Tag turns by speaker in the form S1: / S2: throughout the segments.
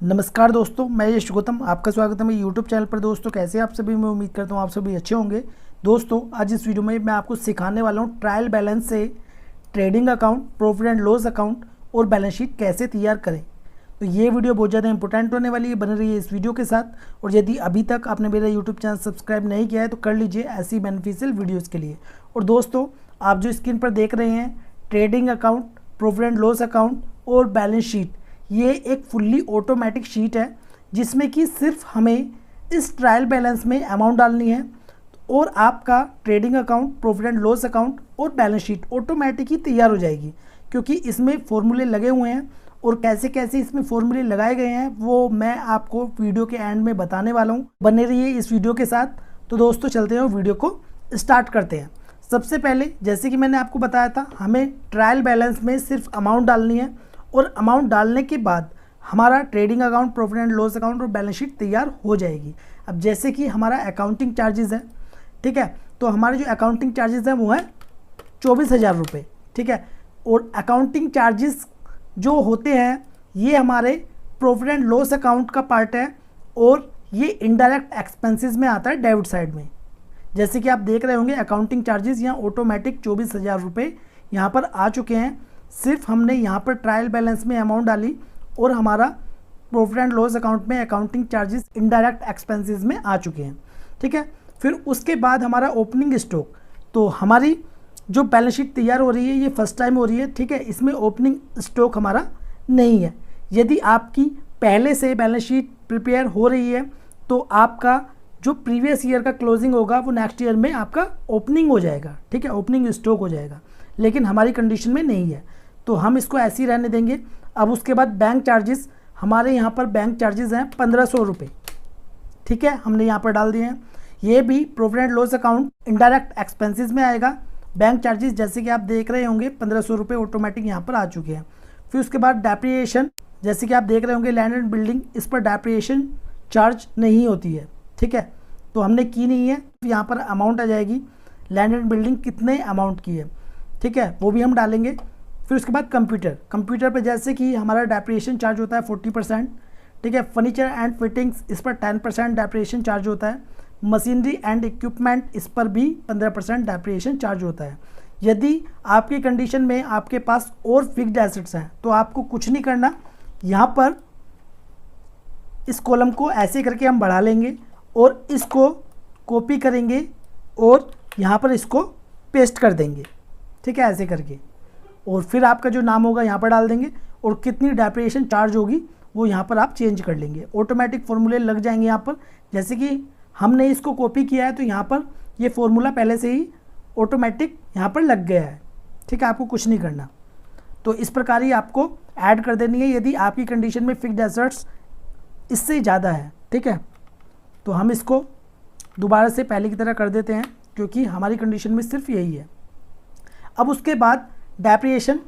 S1: नमस्कार दोस्तों, मैं यश गौतम, आपका स्वागत है मेरे यूट्यूब चैनल पर। दोस्तों कैसे आप सभी, मैं उम्मीद करता हूँ आप सभी अच्छे होंगे। दोस्तों आज इस वीडियो में मैं आपको सिखाने वाला हूँ ट्रायल बैलेंस से trading account, profit and loss account और बैलेंस शीट कैसे तैयार करें। तो ये वीडियो बहुत ज़्यादा इंपॉर्टेंट होने वाली है, बन रही है इस वीडियो के साथ। और यदि अभी तक आपने मेरा यूट्यूब चैनल सब्सक्राइब नहीं किया है तो कर लीजिए ऐसी बेनिफिशियल वीडियोज़ के लिए। और दोस्तों आप जो स्क्रीन पर देख रहे हैं trading account, profit and loss account और बैलेंस शीट, ये एक फुल्ली ऑटोमेटिक शीट है जिसमें कि सिर्फ हमें इस ट्रायल बैलेंस में अमाउंट डालनी है और आपका trading account, profit and loss account और बैलेंस शीट ऑटोमेटिक ही तैयार हो जाएगी। क्योंकि इसमें फॉर्मूले लगे हुए हैं और कैसे कैसे इसमें फॉर्मूले लगाए गए हैं वो मैं आपको वीडियो के एंड में बताने वाला हूँ। बने रहिए इस वीडियो के साथ। तो दोस्तों चलते हैं वीडियो को स्टार्ट करते हैं। सबसे पहले जैसे कि मैंने आपको बताया था, हमें ट्रायल बैलेंस में सिर्फ अमाउंट डालनी है और अमाउंट डालने के बाद हमारा trading account, profit and loss account और बैलेंस शीट तैयार हो जाएगी। अब जैसे कि हमारा अकाउंटिंग चार्जेस है, ठीक है, तो हमारे जो अकाउंटिंग चार्जेस हैं वो है 24,000 रुपये, ठीक है। और अकाउंटिंग चार्जेस जो होते हैं ये हमारे प्रॉफिट एंड लॉस अकाउंट का पार्ट है और ये इनडायरेक्ट एक्सपेंसेस में आता है डेबिट साइड में। जैसे कि आप देख रहे होंगे अकाउंटिंग चार्जेस यहाँ ऑटोमेटिक 24,000 रुपये यहाँ पर आ चुके हैं। सिर्फ हमने यहाँ पर ट्रायल बैलेंस में अमाउंट डाली और हमारा प्रॉफिट एंड लॉस अकाउंट में अकाउंटिंग चार्जेस इनडायरेक्ट एक्सपेंसेस में आ चुके हैं, ठीक है। फिर उसके बाद हमारा ओपनिंग स्टॉक, तो हमारी जो बैलेंस शीट तैयार हो रही है ये फर्स्ट टाइम हो रही है, ठीक है। इसमें ओपनिंग स्टॉक हमारा नहीं है। यदि आपकी पहले से बैलेंस शीट प्रिपेयर हो रही है तो आपका जो प्रीवियस ईयर का क्लोजिंग होगा वो नेक्स्ट ईयर में आपका ओपनिंग हो जाएगा, ठीक है, ओपनिंग स्टॉक हो जाएगा। लेकिन हमारी कंडीशन में नहीं है तो हम इसको ऐसे ही रहने देंगे। अब उसके बाद बैंक चार्जेस, हमारे यहाँ पर बैंक चार्जेस हैं 1,500 रुपये, ठीक है, हमने यहाँ पर डाल दिए हैं। ये भी profit and loss account indirect expenses में आएगा। बैंक चार्जेस जैसे कि आप देख रहे होंगे 1,500 रुपये ऑटोमेटिक यहाँ पर आ चुके हैं। फिर उसके बाद डेप्रिएशन, जैसे कि आप देख रहे होंगे लैंड एंड बिल्डिंग, इस पर डेप्रिएशन चार्ज नहीं होती है, ठीक है, तो हमने की नहीं है। तो यहाँ पर अमाउंट आ जाएगी लैंड एंड बिल्डिंग कितने अमाउंट की है, ठीक है, वो भी हम डालेंगे। फिर उसके बाद कंप्यूटर पे जैसे कि हमारा डेप्रिएशन चार्ज होता है 40%, ठीक है। फर्नीचर एंड फिटिंग्स, इस पर 10% डेप्रिएशन चार्ज होता है। मशीनरी एंड इक्विपमेंट, इस पर भी 15% डेप्रिएशन चार्ज होता है। यदि आपकी कंडीशन में आपके पास और फिक्स्ड एसेट्स हैं तो आपको कुछ नहीं करना, यहाँ पर इस कॉलम को ऐसे करके हम बढ़ा लेंगे और इसको कॉपी करेंगे और यहाँ पर इसको पेस्ट कर देंगे, ठीक है, ऐसे करके। और फिर आपका जो नाम होगा यहाँ पर डाल देंगे और कितनी डेप्रिएशन चार्ज होगी वो यहाँ पर आप चेंज कर लेंगे। ऑटोमेटिक फॉर्मूले लग जाएंगे यहाँ पर। जैसे कि हमने इसको कॉपी किया है तो यहाँ पर ये फॉर्मूला पहले से ही ऑटोमेटिक यहाँ पर लग गया है, ठीक है, आपको कुछ नहीं करना। तो इस प्रकार ही आपको ऐड कर देनी है यदि आपकी कंडीशन में फिक्स्ड एसेट्स इससे ज़्यादा है, ठीक है। तो हम इसको दोबारा से पहले की तरह कर देते हैं क्योंकि हमारी कंडीशन में सिर्फ यही है। अब उसके बाद डेप्रिएशन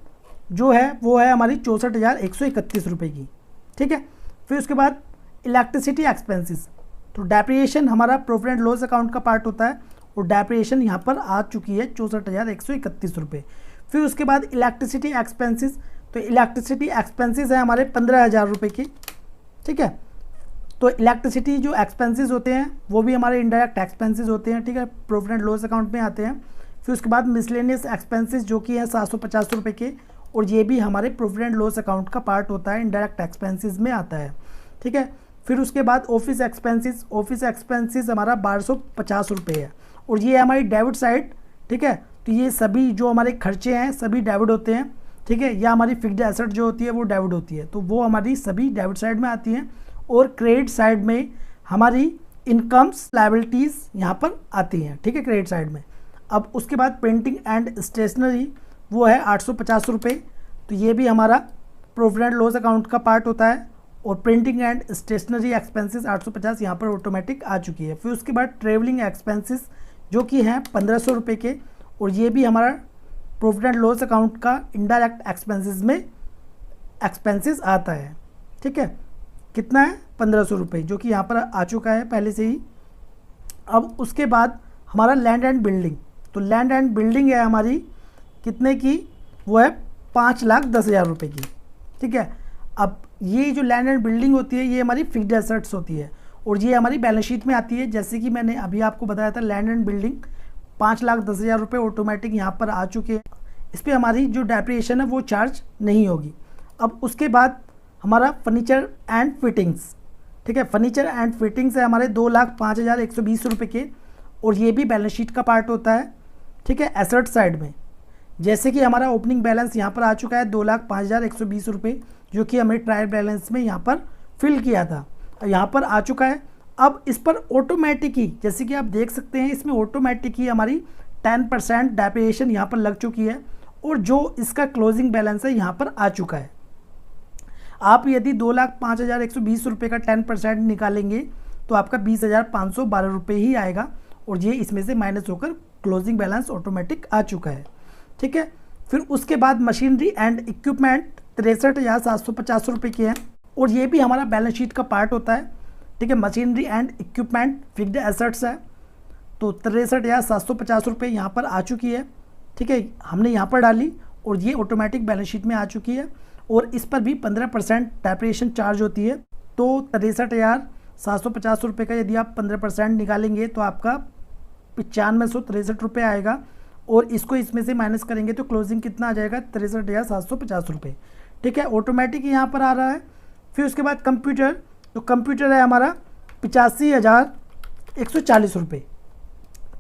S1: जो है वो है हमारी 64,131 रुपये की, ठीक है। फिर उसके बाद इलेक्ट्रिसिटी एक्सपेंसेस, तो डेप्रिएशन हमारा प्रॉफिट एंड लॉस अकाउंट का पार्ट होता है और डेप्रिएशन यहाँ पर आ चुकी है 64,131 रुपये। फिर उसके बाद इलेक्ट्रिसिटी एक्सपेंसेस, तो इलेक्ट्रिसिटी एक्सपेंसेस है हमारे 15,000 रुपये की, ठीक है। तो इलेक्ट्रिसिटी जो एक्सपेंसेस होते हैं वो भी हमारे इनडायरेक्ट एक्सपेंसेस होते हैं, ठीक है, प्रॉफिट एंड लॉस अकाउंट में आते हैं। फिर उसके बाद मिसलेनियस एक्सपेंसेस जो कि हैं 750 रुपये के, और ये भी हमारे प्रॉफिट एंड लॉस अकाउंट का पार्ट होता है, इनडायरेक्ट एक्सपेंसेस में आता है, ठीक है। फिर उसके बाद ऑफिस एक्सपेंसेस हमारा 1250 रुपये है और ये हमारी डेबिट साइड, ठीक है। तो ये सभी जो हमारे खर्चे हैं सभी डेबिट होते हैं, ठीक है, या हमारी फिक्स्ड एसेट जो होती है वो डेबिट होती है, तो वो हमारी सभी डेबिट साइड में आती हैं। और क्रेडिट साइड में हमारी इनकम्स, लायबिलिटीज़ यहाँ पर आती हैं, ठीक है, क्रेडिट साइड में। अब उसके बाद प्रिंटिंग एंड स्टेशनरी वो है 850 रुपये, तो ये भी हमारा प्रॉफिट एंड लॉस अकाउंट का पार्ट होता है और प्रिंटिंग एंड स्टेशनरी एक्सपेंसेस 850 यहाँ पर ऑटोमेटिक आ चुकी है। फिर उसके बाद ट्रेवलिंग एक्सपेंसेस जो कि हैं 1,500 रुपये के और ये भी हमारा प्रॉफिट एंड लॉस अकाउंट का इनडायरेक्ट एक्सपेंसेस में एक्सपेंसेस आता है, ठीक है। कितना है 1,500 रुपये जो कि यहाँ पर आ चुका है पहले से ही। अब उसके बाद हमारा लैंड एंड बिल्डिंग, तो लैंड एंड बिल्डिंग है हमारी कितने की, वो है 5,10,000 रुपये की, ठीक है। अब ये जो लैंड एंड बिल्डिंग होती है ये हमारी फिक्स्ड एसेट्स होती है और ये हमारी बैलेंस शीट में आती है। जैसे कि मैंने अभी आपको बताया था, लैंड एंड बिल्डिंग 5,10,000 रुपये ऑटोमेटिक यहाँ पर आ चुके हैं। इस पर हमारी जो डेप्रिसिएशन है वो चार्ज नहीं होगी। अब उसके बाद हमारा फर्नीचर एंड फिटिंग्स, ठीक है, फर्नीचर एंड फिटिंग्स है हमारे 2,05,120 रुपये के और ये भी बैलेंस शीट का पार्ट होता है, ठीक है, एसेट साइड में। जैसे कि हमारा ओपनिंग बैलेंस यहाँ पर आ चुका है 2,05,120 रुपये, जो कि हमें ट्रायल बैलेंस में यहाँ पर फिल किया था, यहाँ पर आ चुका है। अब इस पर ऑटोमेटिक ही, जैसे कि आप देख सकते हैं, इसमें ऑटोमेटिक ही हमारी 10% डेप्रिसिएशन यहाँ पर लग चुकी है और जो इसका क्लोजिंग बैलेंस है यहाँ पर आ चुका है। आप यदि 2,05,120 रुपये का 10% निकालेंगे तो आपका 20,512 रुपये ही आएगा और ये इसमें से माइनस होकर क्लोजिंग बैलेंस ऑटोमेटिक आ चुका है, ठीक है। फिर उसके बाद मशीनरी एंड इक्विपमेंट 63,750 रुपये की है और ये भी हमारा बैलेंस शीट का पार्ट होता है, ठीक है। Machinery and equipment fixed assets है, तो 63,750 रुपये यहाँ पर आ चुकी है, ठीक है, हमने यहाँ पर डाली और ये ऑटोमेटिक बैलेंस शीट में आ चुकी है और इस पर भी 15% डेप्रिसिएशन चार्ज होती है। तो 63,750 रुपये का यदि आप 15% निकालेंगे तो आपका 9563 रुपये आएगा और इसको इसमें से माइनस करेंगे तो क्लोजिंग कितना आ जाएगा, 63,750 रुपये, ठीक है, ऑटोमेटिक यहाँ पर आ रहा है। फिर उसके बाद कंप्यूटर, तो कंप्यूटर है हमारा 85,140 रुपये,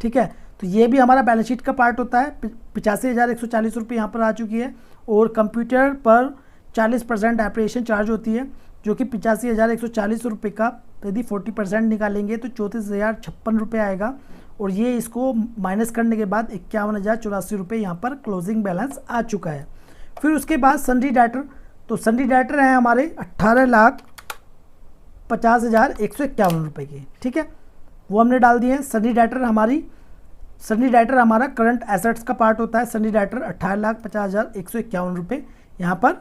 S1: ठीक है, तो ये भी हमारा बैलेंस शीट का पार्ट होता है। 85,140 रुपये यहाँ पर आ चुकी है और कंप्यूटर पर 40% डेप्रिसिएशन चार्ज होती है, जो कि 85,140 रुपये का यदि 40% निकालेंगे तो 34,056 रुपये आएगा और ये इसको माइनस करने के बाद 51,084 रुपये यहाँ पर क्लोजिंग बैलेंस आ चुका है। फिर उसके बाद सन्ड्री डेटर, तो सन्ड्री डेटर है हमारे 18,50,151 रुपये के, ठीक है, वो हमने डाल दिए हैं। सन्ड्री डेटर हमारा करंट एसेट्स का पार्ट होता है। सन्ड्री डेटर 18,50,151 रुपये यहाँ पर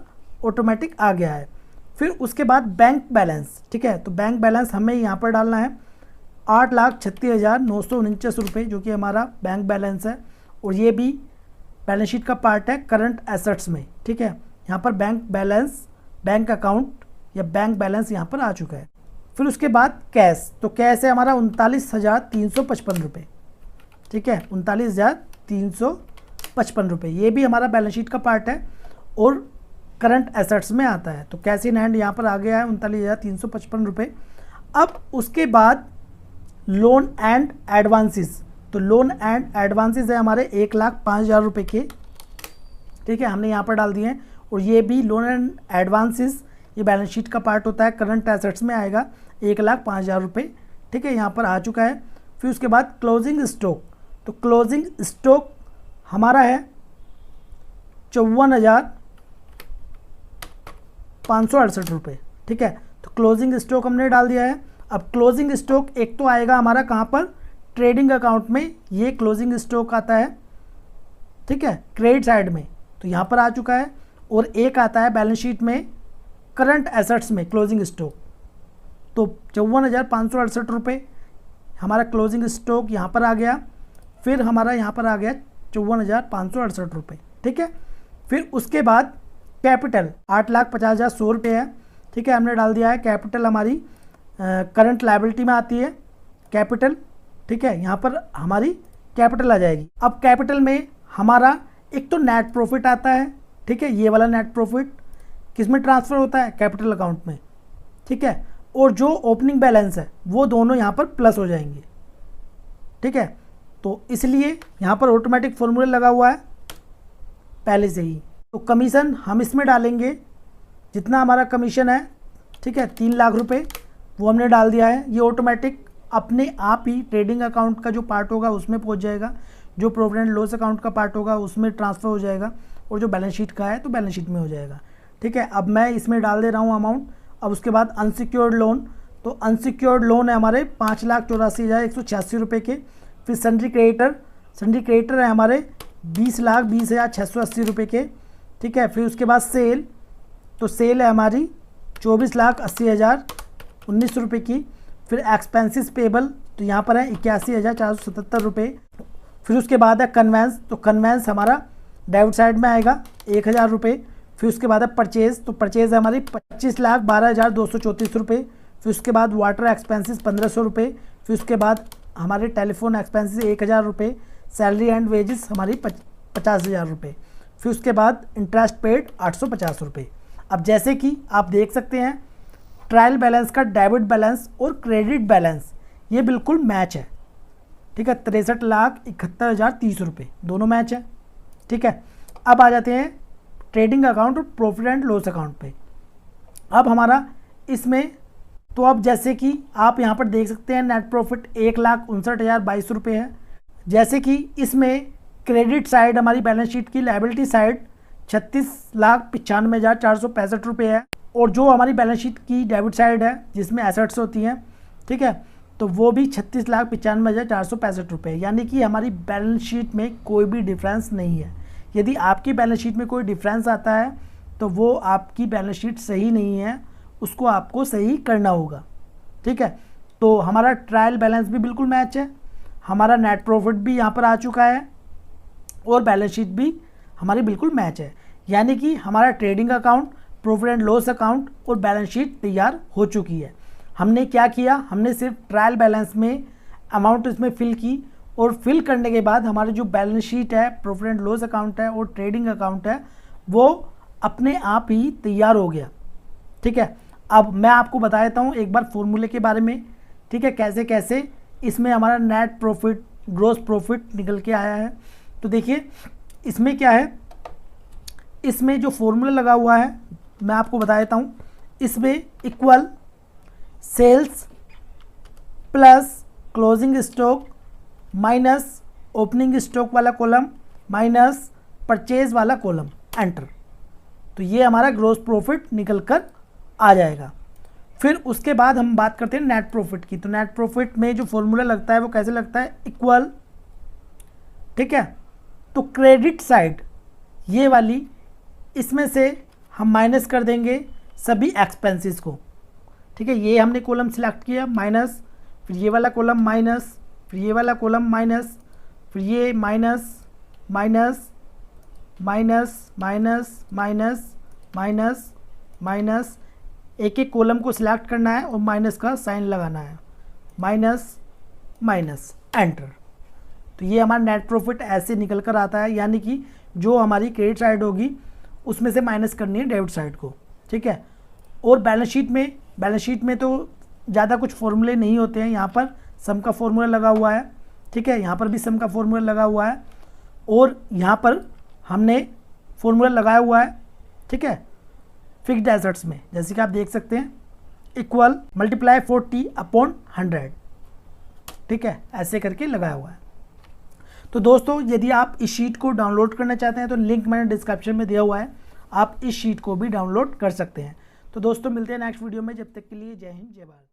S1: ऑटोमेटिक आ गया है। फिर उसके बाद बैंक बैलेंस, ठीक है, तो बैंक बैलेंस हमें यहाँ पर डालना है 8,36,949 रुपये, जो कि हमारा बैंक बैलेंस है और ये भी बैलेंस शीट का पार्ट है करंट एसेट्स में, ठीक है। यहाँ पर बैंक बैलेंस, बैंक अकाउंट या बैंक बैलेंस यहाँ पर आ चुका है। फिर उसके बाद कैश, तो कैश है हमारा 39,355 रुपये, ठीक है, 39,355 रुपये, ये भी हमारा बैलेंस शीट का पार्ट है और करंट एसेट्स में आता है। तो कैश इन हैंड यहाँ पर आ गया है 39,355 रुपये। अब उसके बाद लोन एंड एडवांसेस, तो लोन एंड एडवांसेस है हमारे 1,05,000 रुपये के, ठीक है, हमने यहाँ पर डाल दिए हैं और ये भी लोन एंड एडवांसेस ये बैलेंस शीट का पार्ट होता है, करंट एसेट्स में आएगा 1,05,000 रुपये, ठीक है, यहाँ पर आ चुका है। फिर उसके बाद क्लोजिंग स्टॉक, तो क्लोजिंग स्टॉक हमारा है 54,568 रुपये, ठीक है, तो क्लोजिंग स्टॉक हमने डाल दिया है। अब क्लोजिंग स्टॉक एक तो आएगा हमारा कहाँ पर, ट्रेडिंग अकाउंट में ये क्लोजिंग स्टॉक आता है, ठीक है, क्रेडिट साइड में, तो यहाँ पर आ चुका है और एक आता है बैलेंस शीट में करंट एसेट्स में क्लोजिंग स्टॉक, तो 54,568 रुपये हमारा क्लोजिंग स्टॉक यहाँ पर आ गया। फिर हमारा यहाँ पर आ गया 54,568 रुपये, ठीक है। फिर उसके बाद कैपिटल 8,50,100 रुपये है, ठीक है, हमने डाल दिया है। कैपिटल हमारी करंट लायबिलिटी में आती है कैपिटल, ठीक है, यहाँ पर हमारी कैपिटल आ जाएगी। अब कैपिटल में हमारा एक तो नेट प्रॉफिट आता है, ठीक है, ये वाला नेट प्रॉफिट किस में ट्रांसफ़र होता है, कैपिटल अकाउंट में, ठीक है, और जो ओपनिंग बैलेंस है वो दोनों यहाँ पर प्लस हो जाएंगे, ठीक है, तो इसलिए यहाँ पर ऑटोमेटिक फॉर्मूला लगा हुआ है पहले से ही। तो कमीशन हम इसमें डालेंगे जितना हमारा कमीशन है, ठीक है, 3 लाख रुपए वो हमने डाल दिया है। ये ऑटोमेटिक अपने आप ही ट्रेडिंग अकाउंट का जो पार्ट होगा उसमें पहुंच जाएगा, जो प्रॉफिट एंड लॉस अकाउंट का पार्ट होगा उसमें ट्रांसफ़र हो जाएगा और जो बैलेंस शीट का है तो बैलेंस शीट में हो जाएगा, ठीक है। अब मैं इसमें डाल दे रहा हूँ अमाउंट। अब उसके बाद अनसिक्योर्ड लोन, तो अनसिक्योर्ड लोन है हमारे 5,84,186 रुपये के। फिर सन्ड्री क्रेडिटर है हमारे 20,20,680 रुपये के, ठीक है। फिर उसके बाद सेल, तो सेल है हमारी 24,80,019 रुपये की। फिर एक्सपेंसेस पेबल, तो यहाँ पर है 81,477 रुपये। फिर उसके बाद है कन्वेंस, तो कन्वेंस हमारा डेबिट साइड में आएगा 1,000 रुपये। फिर उसके बाद है परचेज, तो परचेज है हमारी 25,12,234 रुपये। फिर उसके बाद वाटर एक्सपेंसेस 1,500 रुपये। फिर उसके बाद हमारे टेलीफोन एक्सपेंसेस 1,000 रुपये। सैलरी एंड वेजेस हमारी 50,000 रुपये। फिर उसके बाद इंटरेस्ट पेड 850 रुपये। अब जैसे कि आप देख सकते हैं ट्रायल बैलेंस का डेबिट बैलेंस और क्रेडिट बैलेंस ये बिल्कुल मैच है, ठीक है। 63,71,030 रुपये दोनों मैच है, ठीक है। अब आ जाते हैं ट्रेडिंग अकाउंट और प्रॉफिट एंड लॉस अकाउंट पे। अब हमारा इसमें तो अब जैसे कि आप यहाँ पर देख सकते हैं नेट प्रॉफिट 1,59,022 रुपये है। जैसे कि इसमें क्रेडिट साइड हमारी बैलेंस शीट की लायबिलिटी साइड 36,95,465 रुपये है, और जो हमारी बैलेंस शीट की डेबिट साइड है जिसमें एसेट्स होती हैं, ठीक है, तो वो भी 36,95,465 रुपये। यानी कि हमारी बैलेंस शीट में कोई भी डिफरेंस नहीं है। यदि आपकी बैलेंस शीट में कोई डिफरेंस आता है तो वो आपकी बैलेंस शीट सही नहीं है, उसको आपको सही करना होगा, ठीक है। तो हमारा ट्रायल बैलेंस भी बिल्कुल मैच है, हमारा नेट प्रॉफिट भी यहाँ पर आ चुका है और बैलेंस शीट भी हमारी बिल्कुल मैच है। यानी कि हमारा trading account, profit and loss account और बैलेंस शीट तैयार हो चुकी है। हमने क्या किया, हमने सिर्फ ट्रायल बैलेंस में अमाउंट इसमें फिल की, और फिल करने के बाद हमारी जो बैलेंस शीट है, प्रॉफिट एंड लॉस अकाउंट है और ट्रेडिंग अकाउंट है, वो अपने आप ही तैयार हो गया, ठीक है। अब मैं आपको बता देता हूँ एक बार फॉर्मूले के बारे में, ठीक है, कैसे कैसे इसमें हमारा नेट प्रॉफिट, ग्रॉस प्रॉफिट निकल के आया है। तो देखिए इसमें क्या है, इसमें जो फॉर्मूला लगा हुआ है मैं आपको बता देता हूँ। इसमें equal sales plus closing stock minus opening stock वाला कॉलम माइनस परचेज वाला कॉलम, एंटर। तो ये हमारा ग्रॉस प्रॉफिट निकल कर आ जाएगा। फिर उसके बाद हम बात करते हैं नेट प्रॉफिट की। तो नेट प्रॉफिट में जो फॉर्मूला लगता है वो कैसे लगता है, इक्वल, ठीक है। तो क्रेडिट साइड ये वाली, इसमें से हम माइनस कर देंगे सभी एक्सपेंसेस को, ठीक है। ये हमने कॉलम सिलेक्ट किया, माइनस, फिर ये वाला कॉलम माइनस, फिर ये वाला कॉलम माइनस, फिर ये minus minus minus minus minus minus minus, एक एक कॉलम को सिलेक्ट करना है और माइनस का साइन लगाना है, माइनस माइनस, एंटर। तो ये हमारा नेट प्रॉफिट ऐसे निकल कर आता है। यानी कि जो हमारी क्रेडिट साइड होगी उसमें से माइनस करनी है डेबिट साइड को, ठीक है। और बैलेंस शीट में तो ज़्यादा कुछ फॉर्मूले नहीं होते हैं। यहाँ पर सम का फॉर्मूला लगा हुआ है, ठीक है, यहाँ पर भी सम का फॉर्मूला लगा हुआ है, और यहाँ पर हमने फॉर्मूला लगाया हुआ है, ठीक है, फिक्स्ड एसेट्स में, जैसे कि आप देख सकते हैं, इक्वल मल्टीप्लाई 40/100, ठीक है, ऐसे करके लगाया हुआ है। तो दोस्तों यदि आप इस शीट को डाउनलोड करना चाहते हैं तो लिंक मैंने डिस्क्रिप्शन में दिया हुआ है, आप इस शीट को भी डाउनलोड कर सकते हैं। तो दोस्तों मिलते हैं नेक्स्ट वीडियो में, जब तक के लिए जय हिंद जय भारत।